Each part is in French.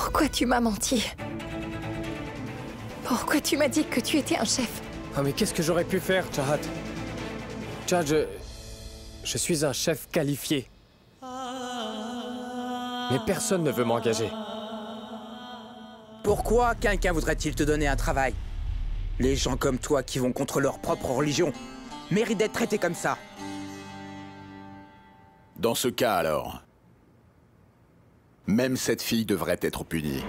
Pourquoi tu m'as menti? Pourquoi tu m'as dit que tu étais un chef? Ah mais qu'est-ce que j'aurais pu faire, Chahat? Chahat, je suis un chef qualifié. Mais personne ne veut m'engager. Pourquoi quelqu'un voudrait-il te donner un travail? Les gens comme toi qui vont contre leur propre religion méritent d'être traités comme ça. Dans ce cas alors, même cette fille devrait être punie.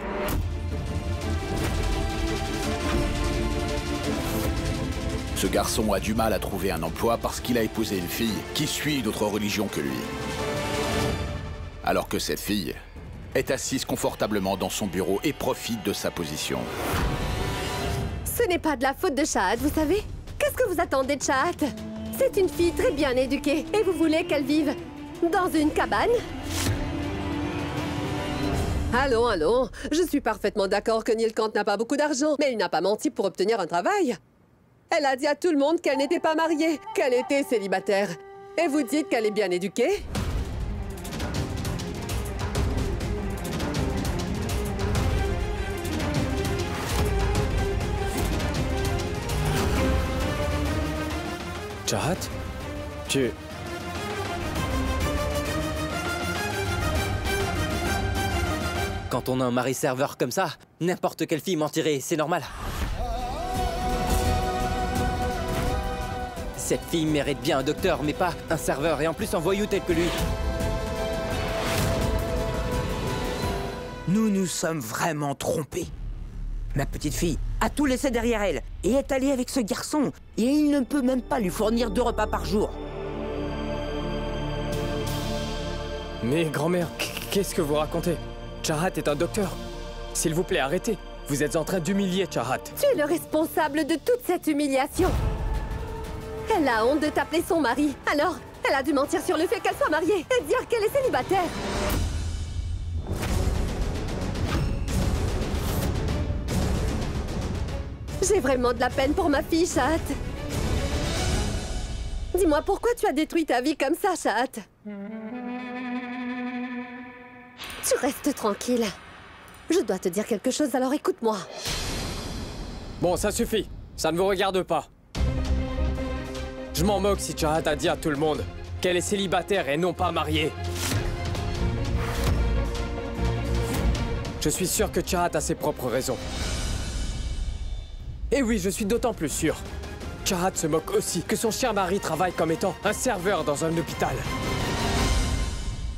Ce garçon a du mal à trouver un emploi parce qu'il a épousé une fille qui suit d'autres religions que lui. Alors que cette fille est assise confortablement dans son bureau et profite de sa position. Ce n'est pas de la faute de Chahat, vous savez? Qu'est-ce que vous attendez de Chahat? C'est une fille très bien éduquée et vous voulez qu'elle vive dans une cabane? Allons, je suis parfaitement d'accord que Neil Kant n'a pas beaucoup d'argent, mais il n'a pas menti pour obtenir un travail. Elle a dit à tout le monde qu'elle n'était pas mariée, qu'elle était célibataire. Et vous dites qu'elle est bien éduquée? Chahat, tu... Quand on a un mari serveur comme ça, n'importe quelle fille mentirait, c'est normal. Cette fille mérite bien un docteur, mais pas un serveur, et en plus un voyou tel que lui. Nous nous sommes vraiment trompés. Ma petite fille a tout laissé derrière elle et est allée avec ce garçon. Et il ne peut même pas lui fournir 2 repas par jour. Mais grand-mère, qu'est-ce que vous racontez? Chahat est un docteur. S'il vous plaît, arrêtez. Vous êtes en train d'humilier Chahat. Tu es le responsable de toute cette humiliation. Elle a honte de t'appeler son mari. Alors, elle a dû mentir sur le fait qu'elle soit mariée et dire qu'elle est célibataire. J'ai vraiment de la peine pour ma fille, Chahat. Dis-moi, pourquoi tu as détruit ta vie comme ça, Chahat? Tu restes tranquille. Je dois te dire quelque chose, alors écoute-moi. Bon, ça suffit. Ça ne vous regarde pas. Je m'en moque si Chahat a dit à tout le monde qu'elle est célibataire et non pas mariée. Je suis sûr que Chahat a ses propres raisons. Et oui, je suis d'autant plus sûr. Chahat se moque aussi que son cher mari travaille comme étant un serveur dans un hôpital.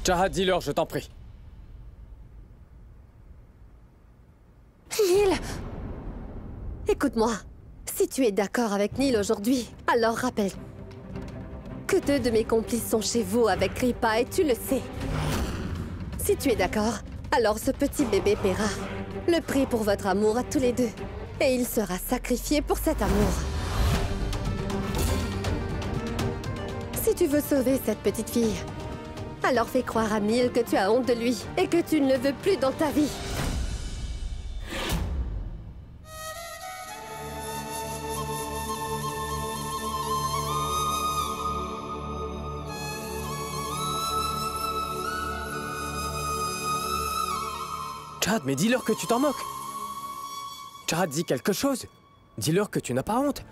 Chahat, dis-leur, je t'en prie. Neil! Écoute-moi. Si tu es d'accord avec Neil aujourd'hui, alors rappelle que 2 de mes complices sont chez vous avec Kripa et tu le sais. Si tu es d'accord, alors ce petit bébé paiera le prix pour votre amour à tous les deux. Et il sera sacrifié pour cet amour. Si tu veux sauver cette petite fille, alors fais croire à Neil que tu as honte de lui et que tu ne le veux plus dans ta vie. Chahat, mais dis-leur que tu t'en moques. Chahat, dis quelque chose. Dis-leur que tu n'as pas honte.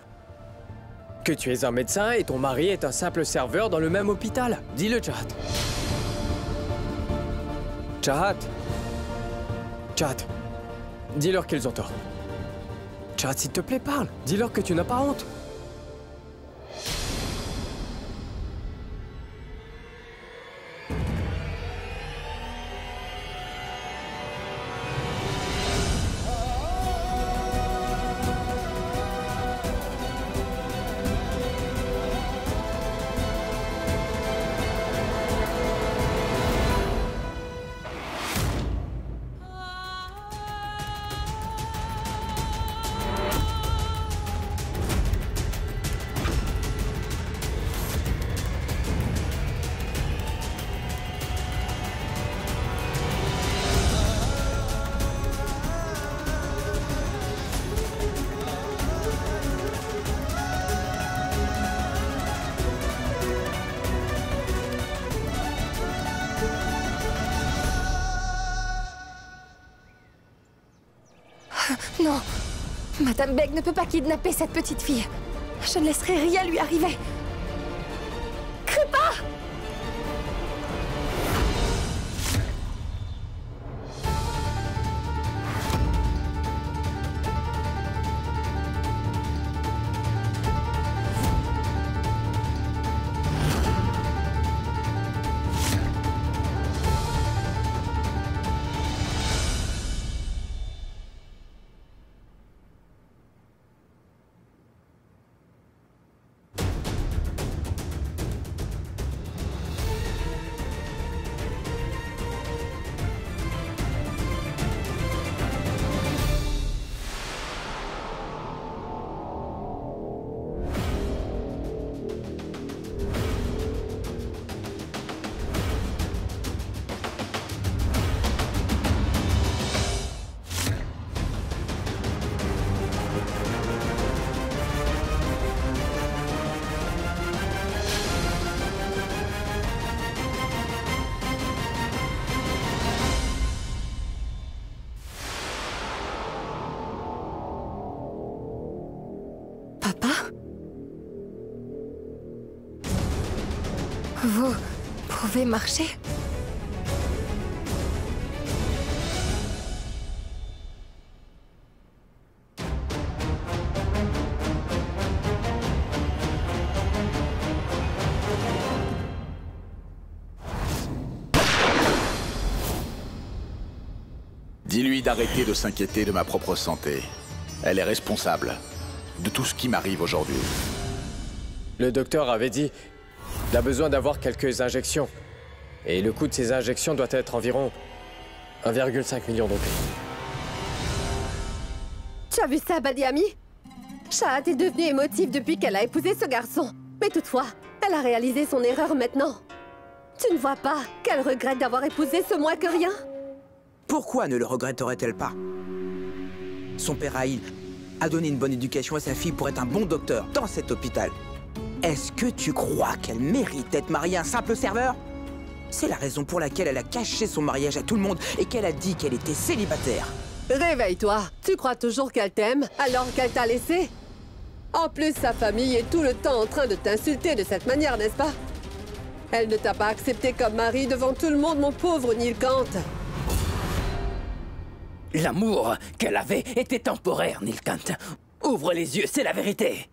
Que tu es un médecin et ton mari est un simple serveur dans le même hôpital. Dis-le, Chahat. Chahat. Chahat. Dis-leur qu'ils ont tort. Chahat, s'il te plaît, parle. Dis-leur que tu n'as pas honte. Non. Madame Beg ne peut pas kidnapper cette petite fille. Je ne laisserai rien lui arriver. Kripa! Papa? Vous pouvez marcher? Dis-lui d'arrêter de s'inquiéter de ma propre santé. Elle est responsable de tout ce qui m'arrive aujourd'hui. Le docteur avait dit qu'il a besoin d'avoir quelques injections. Et le coût de ces injections doit être environ 1,5 million d'euros. Tu as vu ça, Badiami? Shahad est devenue émotive depuis qu'elle a épousé ce garçon. Mais toutefois, elle a réalisé son erreur maintenant. Tu ne vois pas qu'elle regrette d'avoir épousé ce moins que rien? Pourquoi ne le regretterait-elle pas? Son père Aïl a donné une bonne éducation à sa fille pour être un bon docteur dans cet hôpital. Est-ce que tu crois qu'elle mérite d'être mariée à un simple serveur? C'est la raison pour laquelle elle a caché son mariage à tout le monde et qu'elle a dit qu'elle était célibataire. Réveille-toi. Tu crois toujours qu'elle t'aime alors qu'elle t'a laissé? En plus, sa famille est tout le temps en train de t'insulter de cette manière, n'est-ce pas? Elle ne t'a pas accepté comme mari devant tout le monde, mon pauvre Nilkant. L'amour qu'elle avait était temporaire, Nilkant. Ouvre les yeux, c'est la vérité.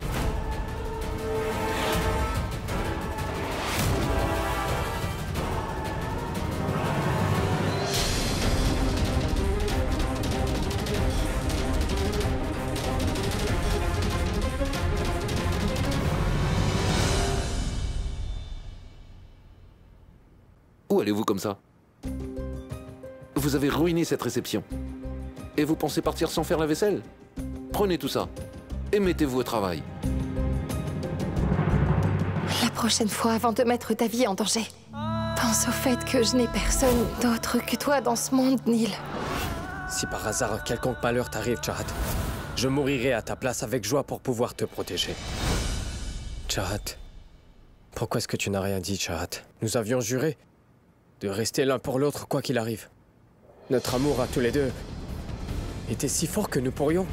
Où allez-vous comme ça? Vous avez ruiné cette réception. Et vous pensez partir sans faire la vaisselle? Prenez tout ça et mettez-vous au travail. La prochaine fois, avant de mettre ta vie en danger, pense au fait que je n'ai personne d'autre que toi dans ce monde, Neil. Si par hasard un quelconque malheur t'arrive, Chahat, je mourirai à ta place avec joie pour pouvoir te protéger. Chahat, pourquoi est-ce que tu n'as rien dit, Chahat? Nous avions juré de rester l'un pour l'autre quoi qu'il arrive. Notre amour à tous les deux était si fort que nous pourrions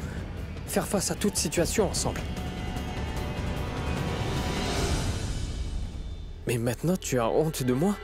faire face à toute situation ensemble. Mais maintenant, tu as honte de moi?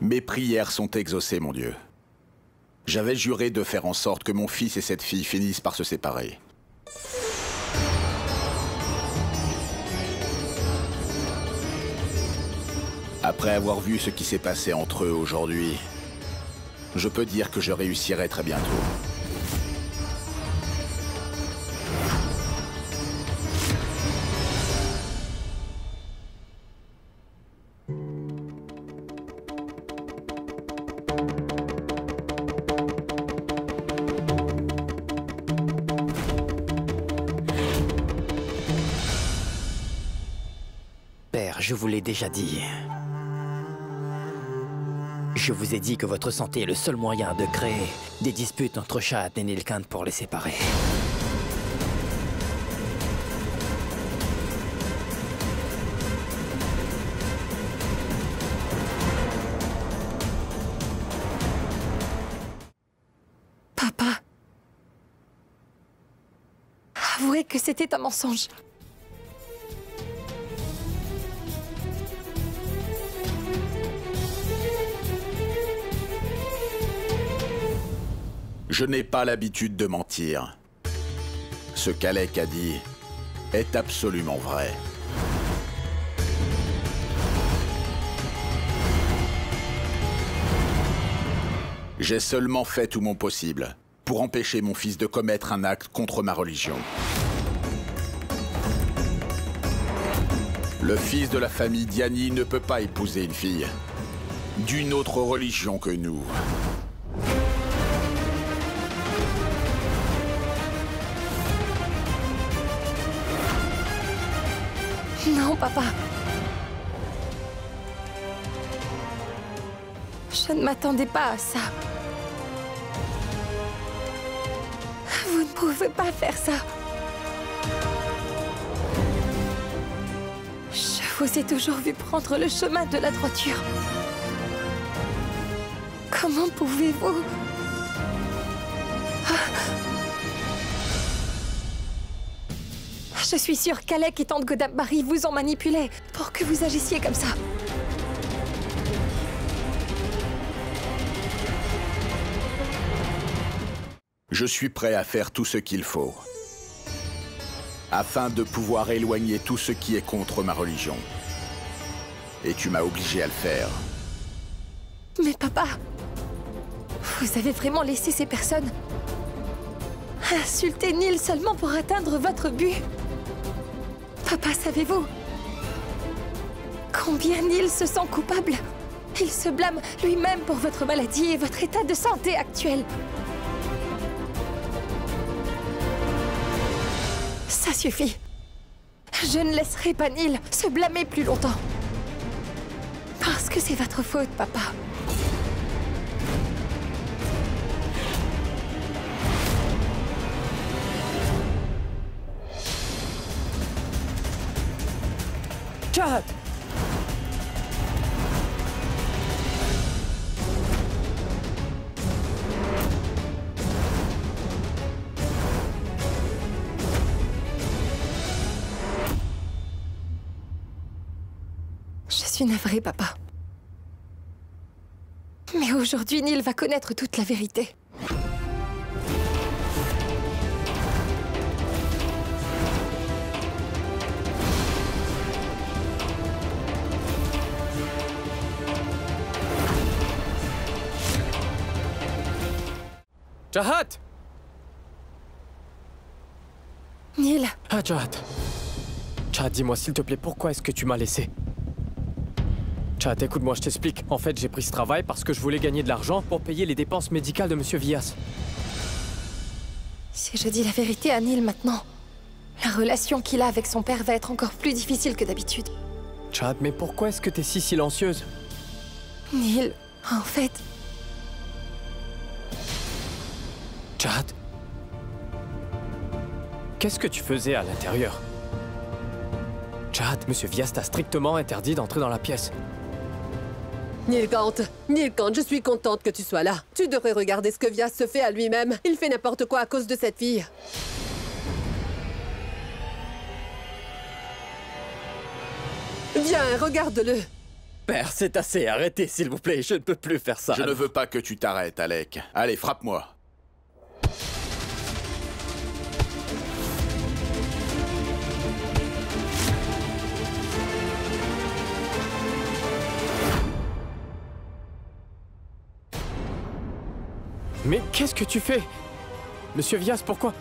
Mes prières sont exaucées, mon Dieu. J'avais juré de faire en sorte que mon fils et cette fille finissent par se séparer. Après avoir vu ce qui s'est passé entre eux aujourd'hui, je peux dire que je réussirai très bientôt. je vous l'ai déjà dit. Je vous ai dit que votre santé est le seul moyen de créer des disputes entre Chad et Nilkant pour les séparer. Papa. Avouez que c'était un mensonge. Je n'ai pas l'habitude de mentir. Ce qu'Alec a dit est absolument vrai. J'ai seulement fait tout mon possible pour empêcher mon fils de commettre un acte contre ma religion. Le fils de la famille Diani ne peut pas épouser une fille d'une autre religion que nous. Non, papa. Je ne m'attendais pas à ça. Vous ne pouvez pas faire ça. Je vous ai toujours vu prendre le chemin de la droiture. Comment pouvez-vous... Je suis sûre qu'Alec et Tante Godam-Barry vous ont manipulé pour que vous agissiez comme ça. Je suis prêt à faire tout ce qu'il faut afin de pouvoir éloigner tout ce qui est contre ma religion. Et tu m'as obligé à le faire. Mais papa, vous avez vraiment laissé ces personnes insulter Neil seulement pour atteindre votre but? Papa, savez-vous combien Neil se sent coupable? Il se blâme lui-même pour votre maladie et votre état de santé actuel. Ça suffit. Je ne laisserai pas Neil se blâmer plus longtemps. Parce que c'est votre faute, papa. Chad! Je suis navrée, papa. Mais aujourd'hui, Neil va connaître toute la vérité. Chahat! Neil, Ah, Chahat. Chahat, dis-moi s'il te plaît, pourquoi est-ce que tu m'as laissé? Chahat, écoute-moi, je t'explique. En fait, j'ai pris ce travail parce que je voulais gagner de l'argent pour payer les dépenses médicales de Monsieur Vias. si je dis la vérité à Neil maintenant, la relation qu'il a avec son père va être encore plus difficile que d'habitude. Chahat, mais pourquoi est-ce que t'es si silencieuse? Neil, en fait... Chahat? Qu'est-ce que tu faisais à l'intérieur? Chahat, Monsieur Vias t'a strictement interdit d'entrer dans la pièce. Nilkant, je suis contente que tu sois là. Tu devrais regarder ce que Vias se fait à lui-même. Il fait n'importe quoi à cause de cette fille. Viens, regarde-le. Père, c'est assez, arrêtez s'il vous plaît, je ne peux plus faire ça. Je ne veux pas que tu t'arrêtes, Alec. Allez, frappe-moi. Mais qu'est-ce que tu fais? Monsieur Vias, pourquoi...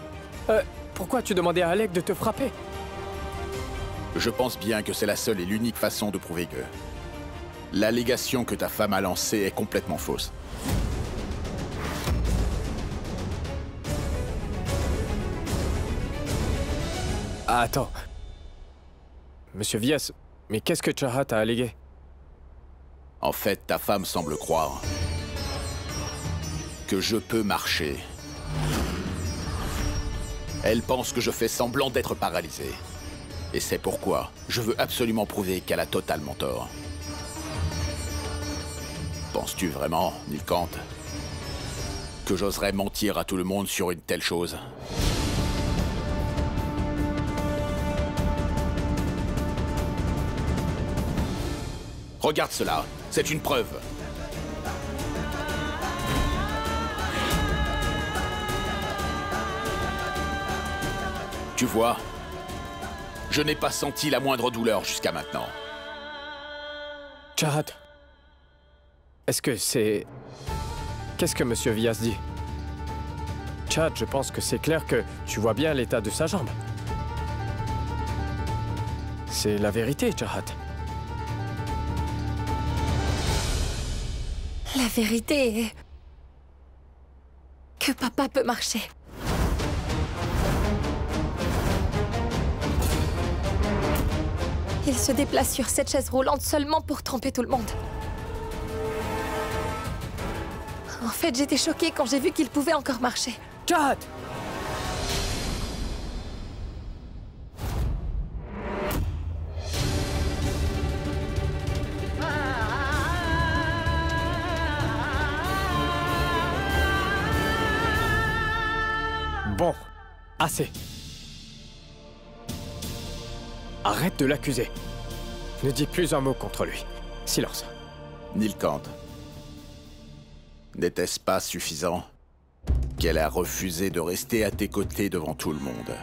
pourquoi tu demandais à Alec de te frapper? Je pense bien que c'est la seule et l'unique façon de prouver que l'allégation que ta femme a lancée est complètement fausse. Ah, attends. Monsieur Vias, Mais qu'est-ce que Chahat a allégué? En fait, ta femme semble croire que je peux marcher. Elle pense que je fais semblant d'être paralysé. Et c'est pourquoi je veux absolument prouver qu'elle a totalement tort. Penses-tu vraiment, Nilkant, que j'oserais mentir à tout le monde sur une telle chose? Regarde cela, c'est une preuve. Tu vois, je n'ai pas senti la moindre douleur jusqu'à maintenant. Chahat, est-ce que c'est... Qu'est-ce que Monsieur Vyas dit? Chahat, je pense que c'est clair que tu vois bien l'état de sa jambe. C'est la vérité, Chahat. La vérité est que papa peut marcher. Il se déplace sur cette chaise roulante seulement pour tromper tout le monde. En fait, j'étais choquée quand j'ai vu qu'il pouvait encore marcher. Chahat! Bon, assez. Arrête de l'accuser. Ne dis plus un mot contre lui. Silence. Nilkant, n'était-ce pas suffisant qu'elle a refusé de rester à tes côtés devant tout le monde?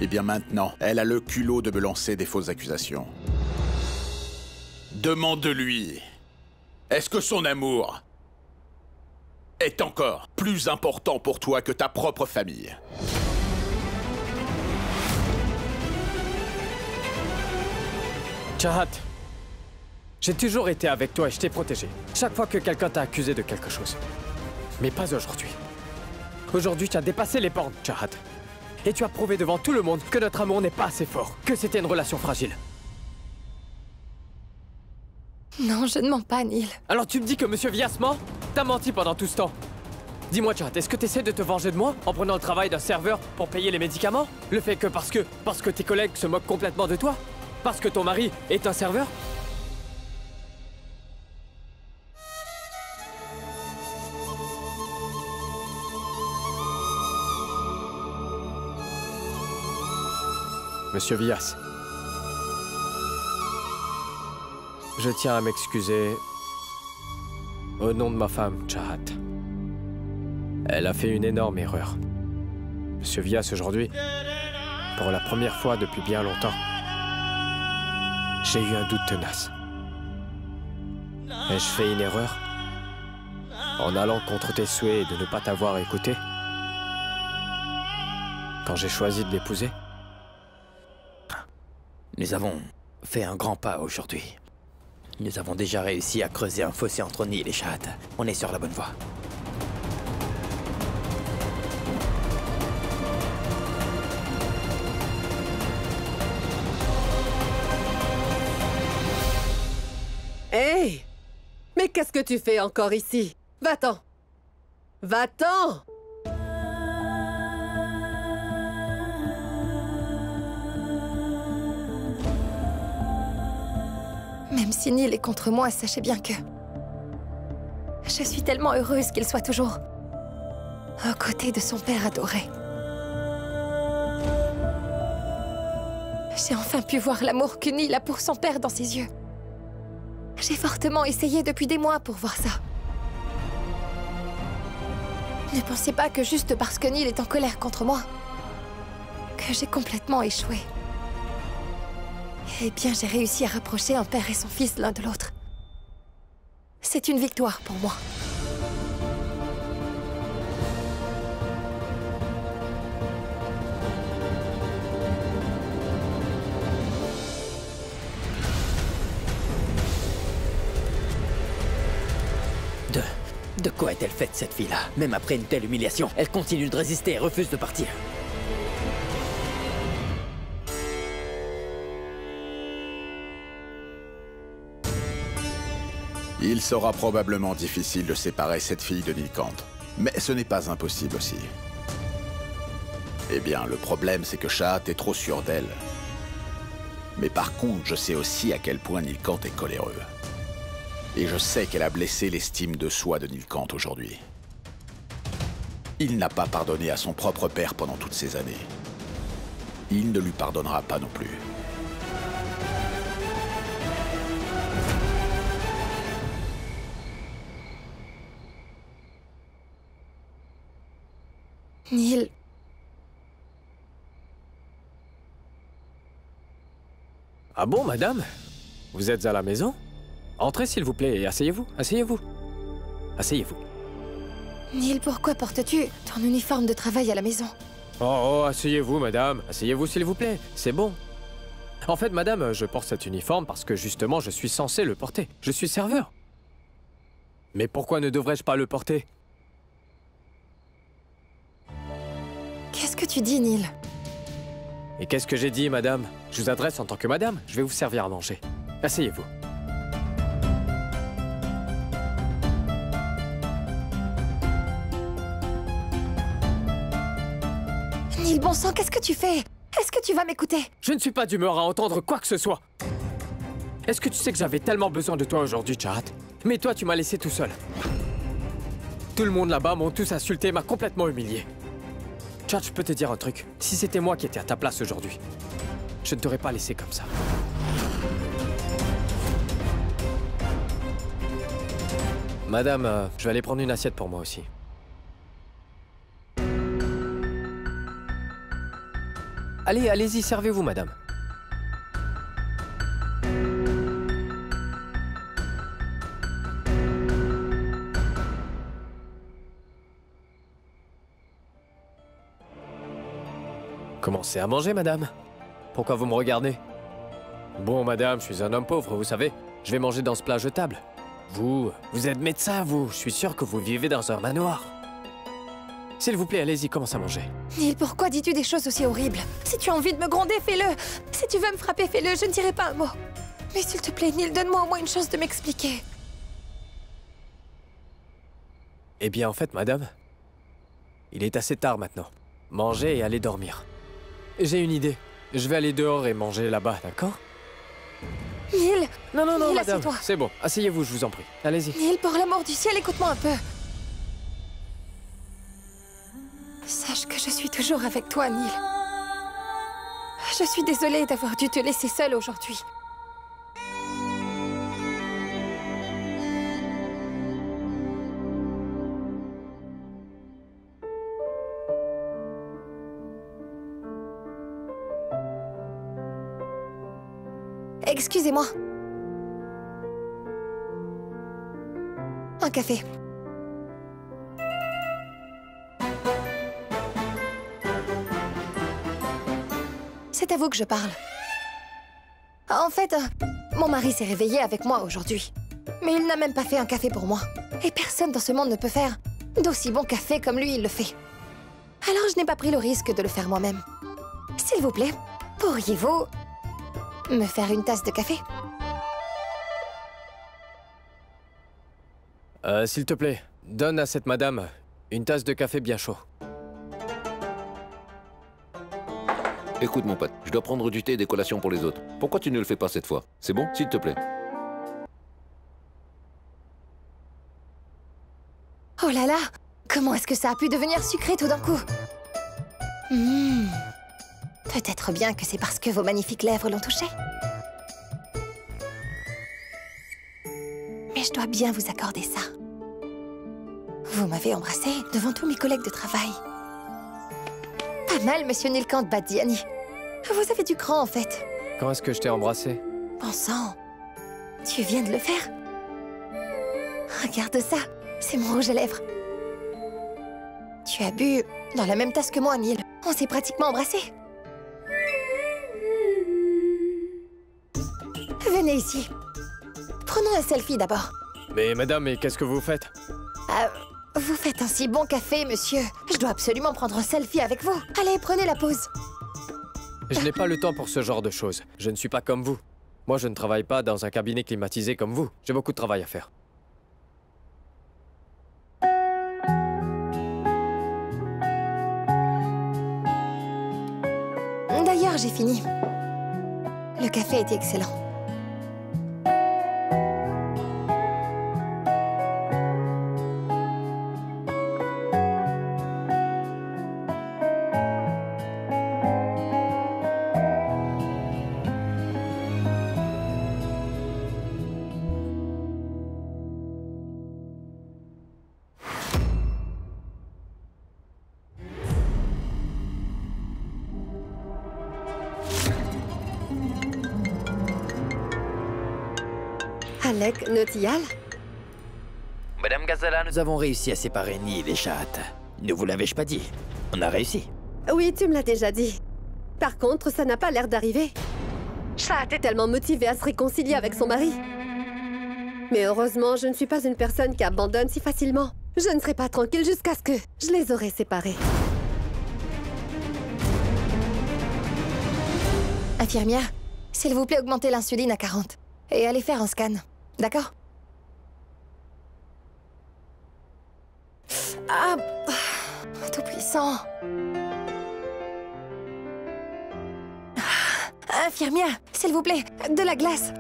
Eh bien maintenant, elle a le culot de me lancer des fausses accusations. Demande-lui, est-ce que son amour est encore plus important pour toi que ta propre famille? Chahat, j'ai toujours été avec toi et je t'ai protégé. Chaque fois que quelqu'un t'a accusé de quelque chose. Mais pas aujourd'hui. Aujourd'hui, tu as dépassé les bornes, Chahat. Et tu as prouvé devant tout le monde que notre amour n'est pas assez fort, que c'était une relation fragile. Non, je ne mens pas, Neil. Alors tu me dis que Monsieur Vyas ment? T'as menti pendant tout ce temps. Dis-moi, Chahat, est-ce que tu essaies de te venger de moi en prenant le travail d'un serveur pour payer les médicaments? Le fait que parce que tes collègues se moquent complètement de toi? Parce que ton mari est un serveur? Monsieur Vyas, je tiens à m'excuser au nom de ma femme, Chahat. Elle a fait une énorme erreur. Monsieur Vyas, aujourd'hui, pour la première fois depuis bien longtemps, j'ai eu un doute tenace. Ai-je fait une erreur en allant contre tes souhaits et de ne pas t'avoir écouté quand j'ai choisi de l'épouser? Nous avons fait un grand pas aujourd'hui. Nous avons déjà réussi à creuser un fossé entre Neil et Chahat. On est sur la bonne voie. Hey! Mais qu'est-ce que tu fais encore ici? Va-t'en! Va-t'en! Même si Neil est contre moi, sachez bien que... je suis tellement heureuse qu'il soit toujours aux côtés de son père adoré. J'ai enfin pu voir l'amour que Neil a pour son père dans ses yeux. J'ai fortement essayé depuis des mois pour voir ça. Ne pensez pas que juste parce que Neil est en colère contre moi, que j'ai complètement échoué. Eh bien, j'ai réussi à rapprocher un père et son fils l'un de l'autre. C'est une victoire pour moi. De quoi est-elle faite, cette fille-là? Même après une telle humiliation, elle continue de résister et refuse de partir. Il sera probablement difficile de séparer cette fille de Nilkant. Mais ce n'est pas impossible aussi. Eh bien, le problème, c'est que Shahat est trop sûre d'elle. Mais par contre, je sais aussi à quel point Nilkant est coléreux. Et je sais qu'elle a blessé l'estime de soi de Nilkant aujourd'hui. Il n'a pas pardonné à son propre père pendant toutes ces années. Il ne lui pardonnera pas non plus. Neil... Ah bon, madame? Vous êtes à la maison? Entrez, s'il vous plaît, et asseyez-vous, asseyez-vous. Asseyez-vous. Neil, pourquoi portes-tu ton uniforme de travail à la maison? Oh, asseyez-vous, madame. Asseyez-vous, s'il vous plaît. C'est bon. En fait, madame, je porte cet uniforme parce que, justement, je suis censé le porter. Je suis serveur. Mais pourquoi ne devrais-je pas le porter? Qu'est-ce que tu dis, Neil? Et qu'est-ce que j'ai dit, madame? Je vous adresse en tant que madame. Je vais vous servir à manger. Asseyez-vous. Neil, bon sang, qu'est-ce que tu fais? Est-ce que tu vas m'écouter? Je ne suis pas d'humeur à entendre quoi que ce soit. Est-ce que tu sais que j'avais tellement besoin de toi aujourd'hui, Chahat? Mais toi, tu m'as laissé tout seul. Tout le monde là-bas m'ont tous insulté, m'a complètement humilié. Chahat, je peux te dire un truc. Si c'était moi qui étais à ta place aujourd'hui, je ne t'aurais pas laissé comme ça. Madame, je vais aller prendre une assiette pour moi aussi. Allez, allez-y, servez-vous, madame. Commencez à manger, madame. Pourquoi vous me regardez? Bon, madame, je suis un homme pauvre, vous savez. Je vais manger dans ce plat jetable. Vous êtes médecin, vous. Je suis sûr que vous vivez dans un manoir. S'il vous plaît, allez-y, commencez à manger. Neil, pourquoi dis-tu des choses aussi horribles? Si tu as envie de me gronder, fais-le. Si tu veux me frapper, fais-le, je ne dirai pas un mot. Mais s'il te plaît, Neil, donne-moi au moins une chance de m'expliquer. Eh bien, en fait, madame, il est assez tard maintenant. Mangez et allez dormir. J'ai une idée. Je vais aller dehors et manger là-bas, d'accord? Neil! Non, non, non, Neil, madame, assieds-toi. c'est bon. Asseyez-vous, je vous en prie. Allez-y. Neil, pour l'amour du ciel, écoute-moi un peu. Sache que je suis toujours avec toi, Neil. Je suis désolée d'avoir dû te laisser seule aujourd'hui. Excusez-moi. Un café. C'est à vous que je parle. En fait, mon mari s'est réveillé avec moi aujourd'hui. Mais il n'a même pas fait un café pour moi. Et personne dans ce monde ne peut faire d'aussi bon café comme lui, il le fait. Alors je n'ai pas pris le risque de le faire moi-même. S'il vous plaît, pourriez-vous me faire une tasse de café? S'il te plaît, donne à cette madame une tasse de café bien chaud. Écoute mon pote, je dois prendre du thé et des collations pour les autres. Pourquoi tu ne le fais pas cette fois? C'est bon, s'il te plaît? Oh là là! Comment est-ce que ça a pu devenir sucré tout d'un coup? Peut-être bien que c'est parce que vos magnifiques lèvres l'ont touché. Mais je dois bien vous accorder ça. Vous m'avez embrassé devant tous mes collègues de travail. Pas mal, monsieur Nilkant Badiani. Vous avez du cran, en fait. Quand est-ce que je t'ai embrassé? Bon sang, tu viens de le faire? Regarde ça, c'est mon rouge à lèvres. Tu as bu dans la même tasse que moi, Neil. On s'est pratiquement embrassés. Venez ici. Prenons un selfie d'abord. Mais madame, mais qu'est-ce que vous faites? Vous faites un si bon café, monsieur. Je dois absolument prendre un selfie avec vous. Allez, prenez la pause. Je n'ai pas le temps pour ce genre de choses. Je ne suis pas comme vous. Moi, je ne travaille pas dans un cabinet climatisé comme vous. J'ai beaucoup de travail à faire. D'ailleurs, j'ai fini. Le café était excellent. Alec Nautillal? Madame Gazala, nous avons réussi à séparer Neil et Chad. Ne vous l'avais-je pas dit? On a réussi. Oui, tu me l'as déjà dit. Par contre, ça n'a pas l'air d'arriver. Chad est tellement motivée à se réconcilier avec son mari. Mais heureusement, je ne suis pas une personne qui abandonne si facilement. Je ne serai pas tranquille jusqu'à ce que je les aurai séparés. Infirmière, s'il vous plaît, augmentez l'insuline à 40. Et allez faire un scan. D'accord? Ah, tout puissant. Infirmière, s'il vous plaît, de la glace.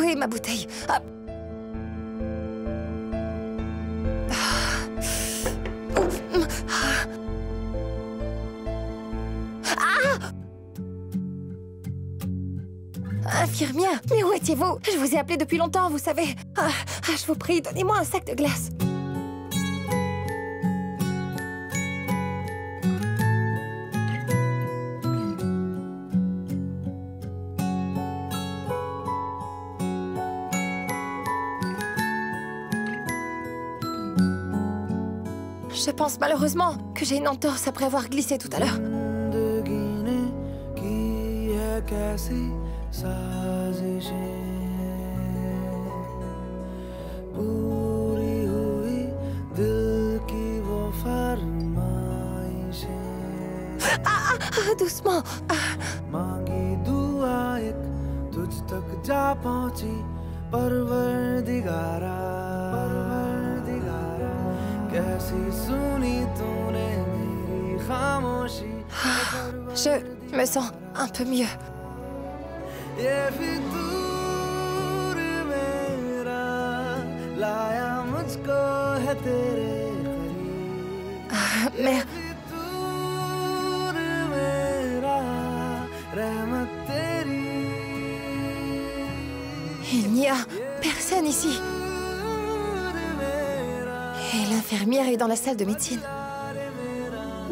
Oui, ma bouteille. Infirmière, mais où étiez-vous? Je vous ai appelé depuis longtemps, vous savez. Je vous prie, donnez-moi un sac de glace. Je pense malheureusement que j'ai une entorse après avoir glissé tout à l'heure. Doucement. Je me sens un peu mieux. Mère. Il n'y a personne ici. Et l'infirmière est dans la salle de médecine.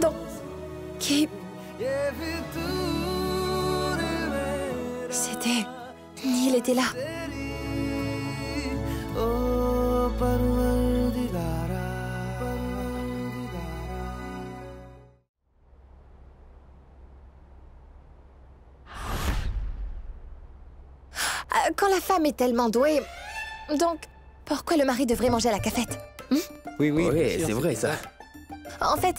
Donc, qui... C'était... Neil était là. Quand la femme est tellement douée... Donc, pourquoi le mari devrait manger à la cafette? Oui, c'est vrai ça. En fait,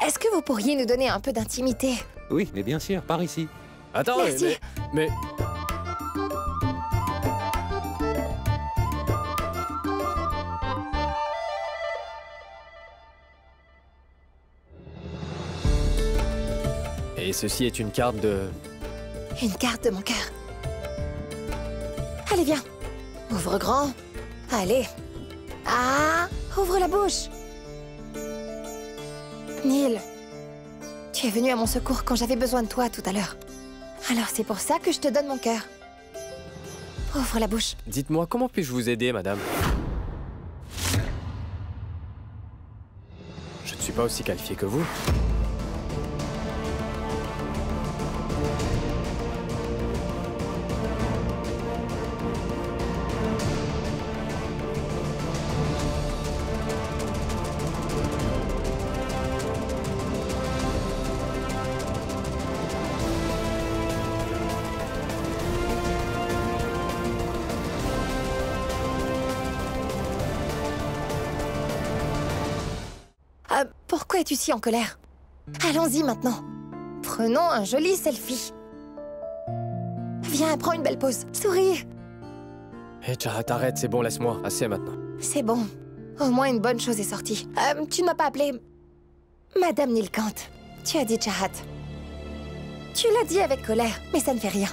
est-ce que vous pourriez nous donner un peu d'intimité? Oui, mais bien sûr, par ici. Attends, Merci. mais... Et ceci est une carte de... Une carte de mon cœur. Allez, viens. Ouvre grand. Allez. Ah, ouvre la bouche. Neil, tu es venu à mon secours quand j'avais besoin de toi tout à l'heure. Alors c'est pour ça que je te donne mon cœur. Ouvre la bouche. Dites-moi, comment puis-je vous aider, madame? Je ne suis pas aussi qualifié que vous. Pourquoi es-tu si en colère? Allons-y maintenant. Prenons un joli selfie. Viens, prends une belle pause. Souris. Hé, Chad, arrête, c'est bon, laisse-moi. Assez maintenant. C'est bon. Au moins une bonne chose est sortie. Tu ne m'as pas appelé. Madame Nilkant, tu as dit Chahat. Tu l'as dit avec colère, mais ça ne fait rien.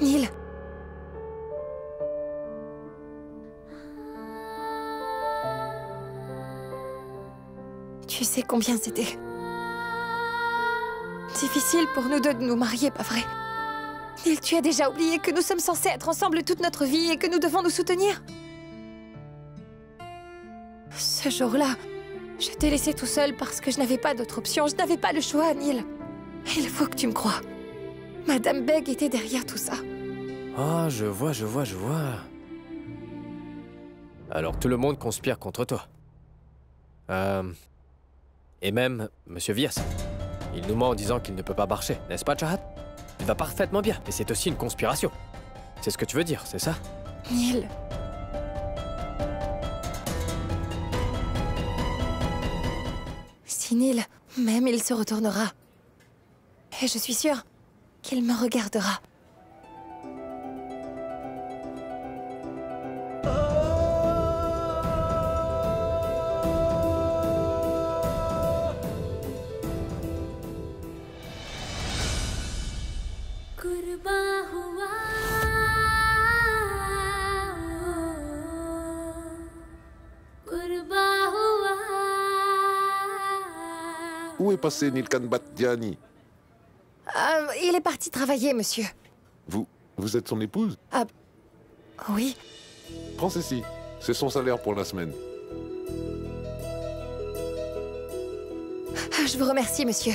Neil. Tu sais combien c'était difficile pour nous deux de nous marier, pas vrai? Neil, tu as déjà oublié que nous sommes censés être ensemble toute notre vie et que nous devons nous soutenir? Ce jour-là, je t'ai laissé tout seul parce que je n'avais pas d'autre option. Je n'avais pas le choix, Neil. Il faut que tu me crois. Madame Beg était derrière tout ça. Ah, je vois. Alors tout le monde conspire contre toi. Et même Monsieur Viers. Il nous ment en disant qu'il ne peut pas marcher, n'est-ce pas, Chahat? Il va parfaitement bien, et c'est aussi une conspiration. C'est ce que tu veux dire, c'est ça? Neil. Si Neil, même il se retournera. Et je suis sûre qu'il me regardera. Où est passé Nilkant Bhattiani? Il est parti travailler, monsieur. Vous êtes son épouse? Ah, oui. Prends ceci. C'est son salaire pour la semaine. Je vous remercie, monsieur.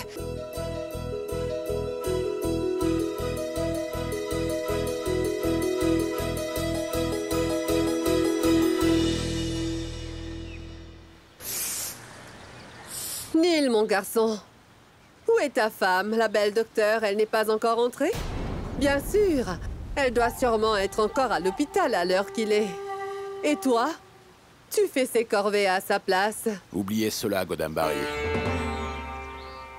Neil, mon garçon. Où est ta femme, la belle docteure? Elle n'est pas encore entrée? Bien sûr. Elle doit sûrement être encore à l'hôpital à l'heure qu'il est. Et toi? Tu fais ses corvées à sa place. Oubliez cela, Godambari.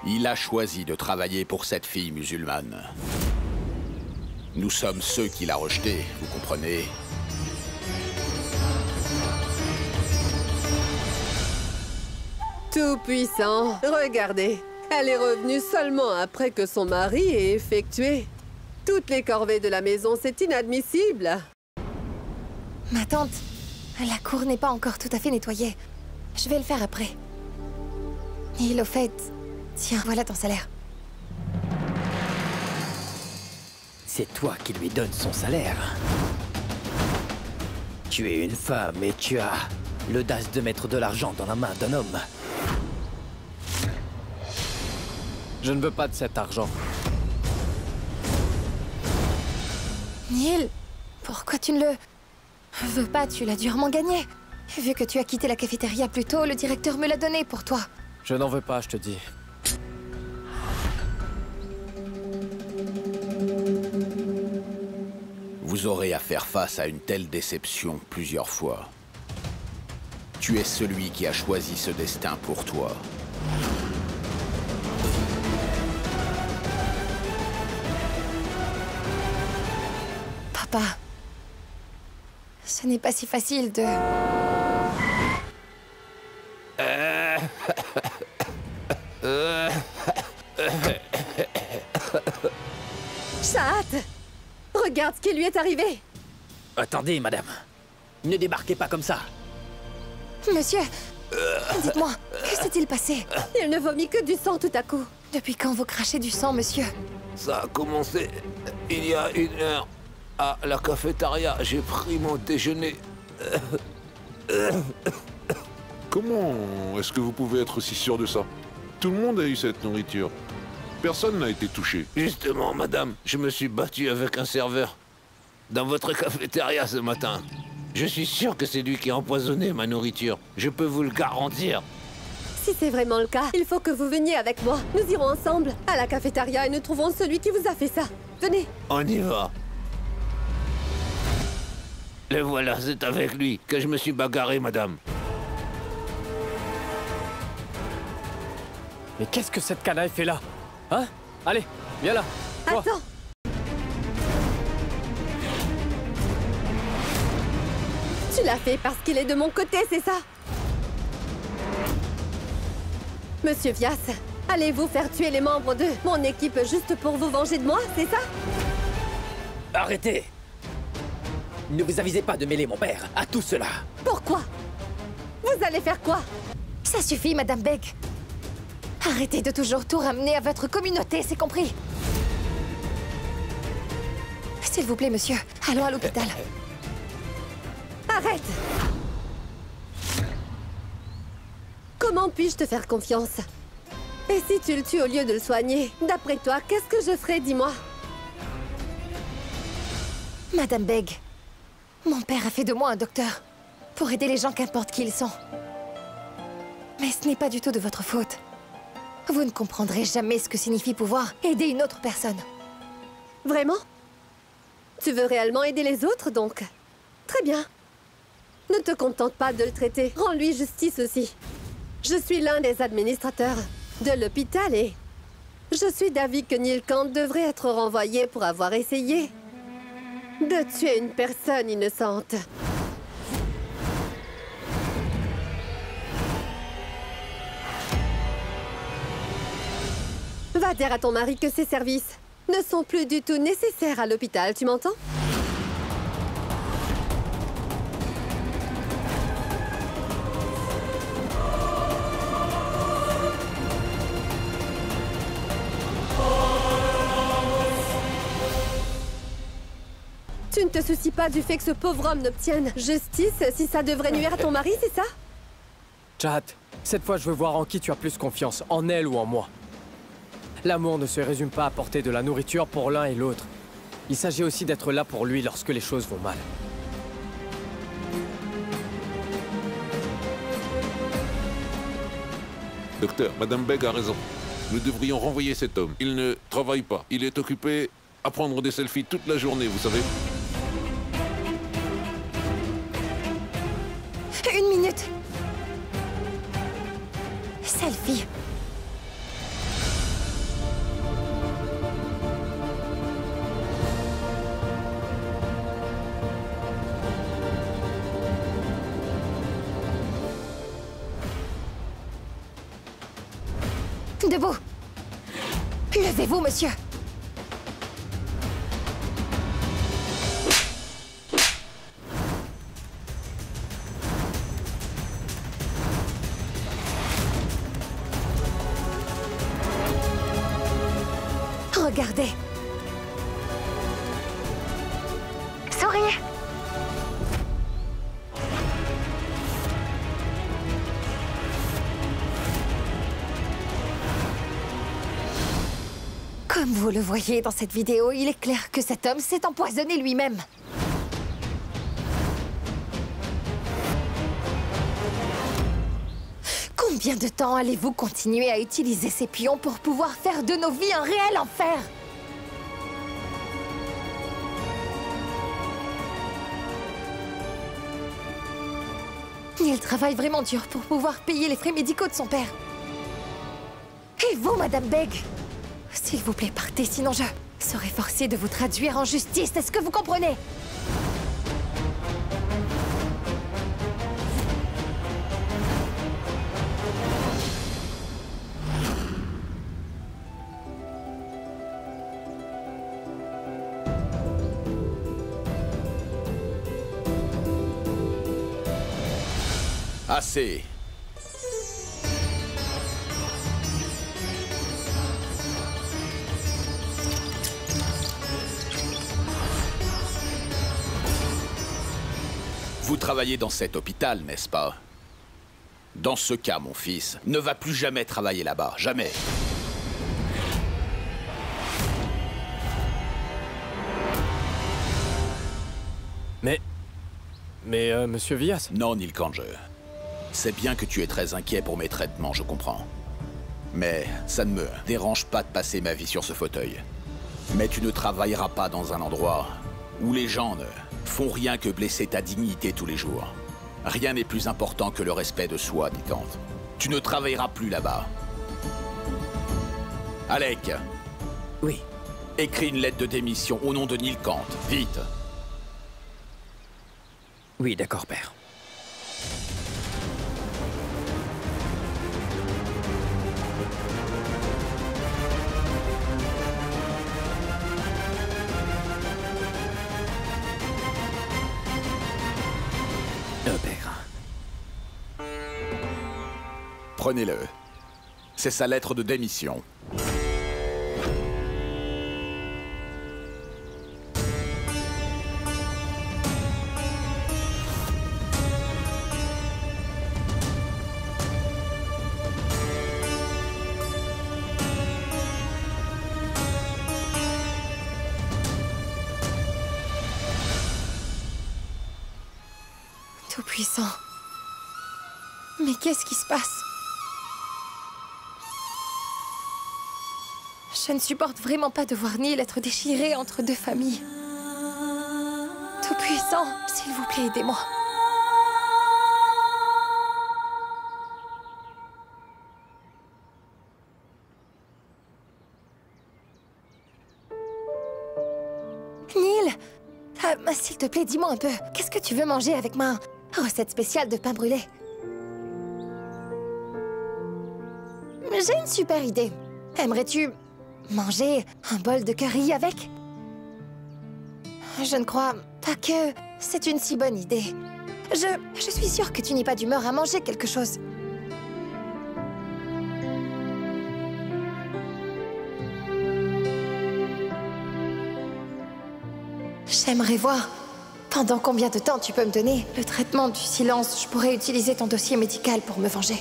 Il a choisi de travailler pour cette fille musulmane. Nous sommes ceux qui l'a rejetée, vous comprenez? Tout-puissant. Regardez. Elle est revenue seulement après que son mari ait effectué toutes les corvées de la maison. C'est inadmissible. Ma tante, la cour n'est pas encore tout à fait nettoyée. Je vais le faire après. Neil, au fait, tiens, voilà ton salaire. C'est toi qui lui donnes son salaire. Tu es une femme et tu as l'audace de mettre de l'argent dans la main d'un homme. Je ne veux pas de cet argent. Neil, pourquoi tu ne le veux pas? Tu l'as durement gagné. Vu que tu as quitté la cafétéria plus tôt, le directeur me l'a donné pour toi. Je n'en veux pas, je te dis. Vous aurez à faire face à une telle déception plusieurs fois. Tu es celui qui a choisi ce destin pour toi. Papa, ce n'est pas si facile de... Chahat! Regarde ce qui lui est arrivé! Attendez, madame. Ne débarquez pas comme ça. Monsieur, dites-moi, que s'est-il passé? Il ne vomit que du sang tout à coup. Depuis quand vous crachez du sang, monsieur? Ça a commencé il y a 1 heure. À la cafétéria, j'ai pris mon déjeuner. Comment est-ce que vous pouvez être si sûr de ça? Tout le monde a eu cette nourriture. Personne n'a été touché. Justement, madame, je me suis battu avec un serveur dans votre cafétéria ce matin. Je suis sûr que c'est lui qui a empoisonné ma nourriture. Je peux vous le garantir. Si c'est vraiment le cas, il faut que vous veniez avec moi. Nous irons ensemble à la cafétéria et nous trouvons celui qui vous a fait ça. Venez. On y va. Le voilà, c'est avec lui que je me suis bagarré, madame. Mais qu'est-ce que cette canaille fait là? Hein? Allez, viens là. Toi. Attends. Tu l'as fait parce qu'il est de mon côté, c'est ça? Monsieur Vias, allez-vous faire tuer les membres de mon équipe juste pour vous venger de moi, c'est ça? Arrêtez! Ne vous avisez pas de mêler mon père à tout cela. Pourquoi? Vous allez faire quoi? Ça suffit, Madame Beg. Arrêtez de toujours tout ramener à votre communauté, c'est compris? S'il vous plaît, monsieur, allons à l'hôpital. Arrête! Comment puis-je te faire confiance? Et si tu le tues au lieu de le soigner? D'après toi, qu'est-ce que je ferais, dis-moi? Madame Beg, mon père a fait de moi un docteur pour aider les gens qu'importe qui ils sont. Mais ce n'est pas du tout de votre faute. Vous ne comprendrez jamais ce que signifie pouvoir aider une autre personne. Vraiment? Tu veux réellement aider les autres, donc? Très bien. Ne te contente pas de le traiter. Rends-lui justice aussi. Je suis l'un des administrateurs de l'hôpital et je suis d'avis que Neil Kant devrait être renvoyé pour avoir essayé de tuer une personne innocente. Va dire à ton mari que ses services ne sont plus du tout nécessaires à l'hôpital, tu m'entends? Tu ne te soucies pas du fait que ce pauvre homme n'obtienne justice si ça devrait nuire à ton mari, c'est ça? Chahat, cette fois je veux voir en qui tu as plus confiance, en elle ou en moi. L'amour ne se résume pas à porter de la nourriture pour l'un et l'autre. Il s'agit aussi d'être là pour lui lorsque les choses vont mal. Docteur, Madame Beg a raison. Nous devrions renvoyer cet homme. Il ne travaille pas. Il est occupé à prendre des selfies toute la journée, vous savez. Une minute. Selfie. Debout. Levez-vous, monsieur. Regardez. Souriez. Comme vous le voyez dans cette vidéo, il est clair que cet homme s'est empoisonné lui-même. Combien de temps allez-vous continuer à utiliser ces pions pour pouvoir faire de nos vies un réel enfer? Il travaille vraiment dur pour pouvoir payer les frais médicaux de son père. Et vous, Madame Beg? S'il vous plaît, partez, sinon je serai forcée de vous traduire en justice. Est-ce que vous comprenez? Assez. Vous travaillez dans cet hôpital, n'est-ce pas? Dans ce cas, mon fils, ne va plus jamais travailler là-bas. Jamais. Mais, monsieur Vias? Non, Neil Kanje. C'est bien que tu es très inquiet pour mes traitements, je comprends. Mais ça ne me dérange pas de passer ma vie sur ce fauteuil. Mais tu ne travailleras pas dans un endroit où les gens ne font rien que blesser ta dignité tous les jours. Rien n'est plus important que le respect de soi, dit Kant. Tu ne travailleras plus là-bas. Alec. Oui. Écris une lettre de démission au nom de Neil Kant. Vite. Oui, d'accord, père. Prenez-le. C'est sa lettre de démission. Tout-Puissant. Mais qu'est-ce qui se passe? Je ne supporte vraiment pas de voir Neil être déchiré entre deux familles. Tout-Puissant, s'il vous plaît, aidez-moi. Neil, s'il te plaît, dis-moi un peu, qu'est-ce que tu veux manger avec ma recette spéciale de pain brûlé? J'ai une super idée. Aimerais-tu manger un bol de curry avec? Je ne crois pas que c'est une si bonne idée. Je suis sûre que tu n'es pas d'humeur à manger quelque chose. J'aimerais voir pendant combien de temps tu peux me donner le traitement du silence. Je pourrais utiliser ton dossier médical pour me venger.